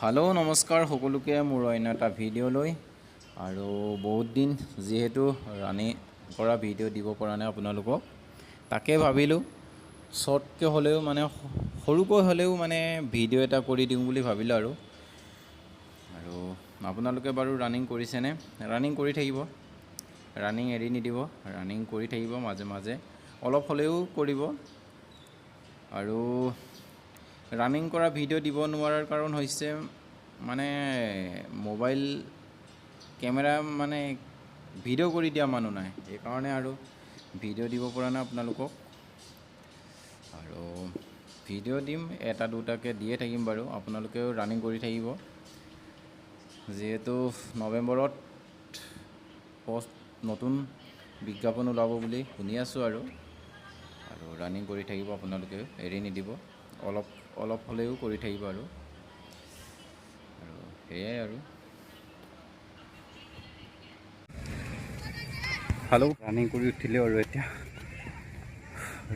hello नमस्कार सकलोके मोर अন্য এটা video লৈ আৰু বহুত দিন যেহেতু ৰানিং কৰা ভিডিও দিব পৰা নাই আপোনালোকক তাকে ভাবিলো শৰ্টকে হলেও মানে সৰুকৈ হলেও মানে ভিডিও এটা কৰি দিম বুলি ভাবিলো আৰু আপোনালোকে বাৰু ৰানিং কৰিছে নে ৰানিং কৰি থাকিব ৰানিং এৰি নিদিব ৰানিং কৰি থাকিব মাজে মাজে অলপ হলেও কৰিব আৰু ৰানিং কৰা ভিডিও দিব নোৱাৰাৰ কাৰণ হৈছে মানে মোবাইল ক্যামেৰা মানে ভিডিও কৰি দিয়া মানুহ নাই এই কাৰণে আৰু ভিডিও দিব পৰা নাই আপোনালোকক আৰু ভিডিও দিম এটা দুটাকে দিয়ে থাকিম বাৰু আপোনালোকেও ৰানিং কৰি থাকিব যেহেতু নৱেম্বৰত পোষ্ট নতুন বিজ্ঞাপন ওলাব বুলি শুনি আছো আৰু ৰানিং কৰি থাকিব আপোনালোকে এৰি নিদিব অলপ হলেও কৰি থাকিব আৰু হেয়াই আৰু हेलो रानिंग কৰি উঠিলে আৰু এতিয়া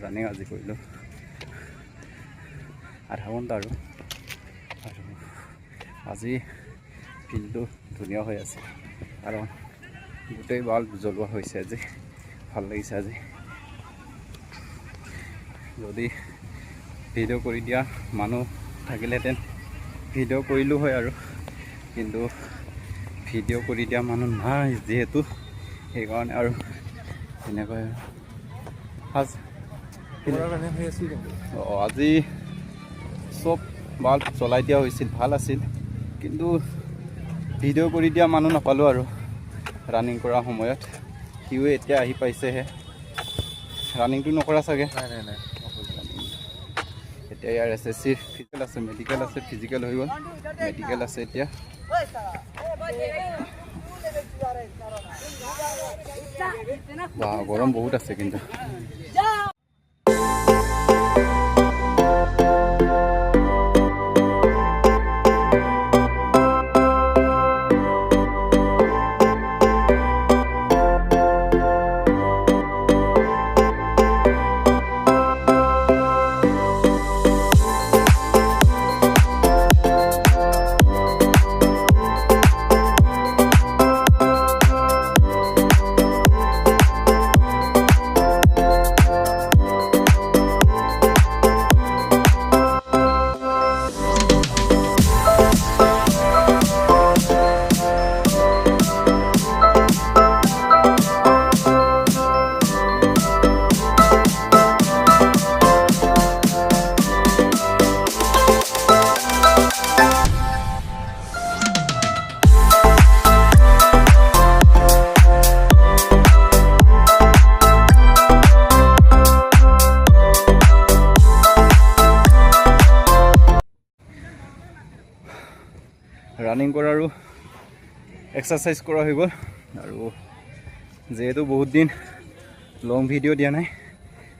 ৰানিং আজি কৰিলো আধা ঘণ্টা আৰু আজি ফিল্ডটো ধুনীয়া হৈ আছে আৰু গোটেই বাল্ব জ্বলোৱা হৈছে আজি ভাল লাগিছে আজি যদি ভিডিও কৰি দিয়া মানুহ থাকিলেহেঁতেন ভিডিও কৰিলো হয় আৰু কিন্তু ভিডিও কৰি দিয়া মানুহ নাই যেহেতু সেইকাৰণে আৰু এনেকৈ আজি চব বাল্ব জ্বলাই দিয়া হৈছিল ভাল আছিল কিন্তু ভিডিও কৰি দিয়া মানুহ নাপালোঁ আৰু ৰানিং কৰা সময়ত সিও এতিয়া আহি পাইছেহে ৰানিংটো নকৰা চাগে নাই এতিয়া ইয়াৰ SSC ফিজিকেল আছে মেডিকেল আছে ফিজিকেল হৈ গ'ল মেডিকেল আছে এতিয়া গৰম বহুত আছে কিন্তু ৰানিং কৰা আৰু এক্সাৰসাইজ কৰা হৈ গ'ল আৰু যেহেতু বহুত দিন লং ভিডিও দিয়া নাই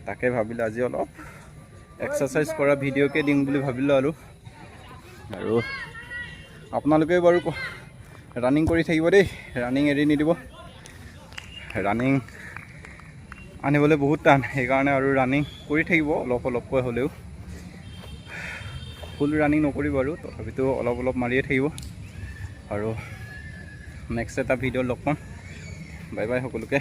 তাকে ভাবিলোঁ আজি অলপ এক্সাৰসাইজ কৰা ভিডিওকে দিম বুলি ভাবিলোঁ আৰু আপোনালোকে বাৰু ৰানিং কৰি থাকিব দেই ৰানিং এৰি নিদিব ৰানিং আনিবলৈ বহুত টান সেইকাৰণে আৰু ৰানিং কৰি থাকিব অলপকৈ হ'লেও ফুল ৰানিং নকৰিব আৰু তথাপিতো অলপ মাৰিয়ে থাকিব আৰু নেক্সট এটা ভিডিঅ' লগ পাম বাই বাই সকলোকে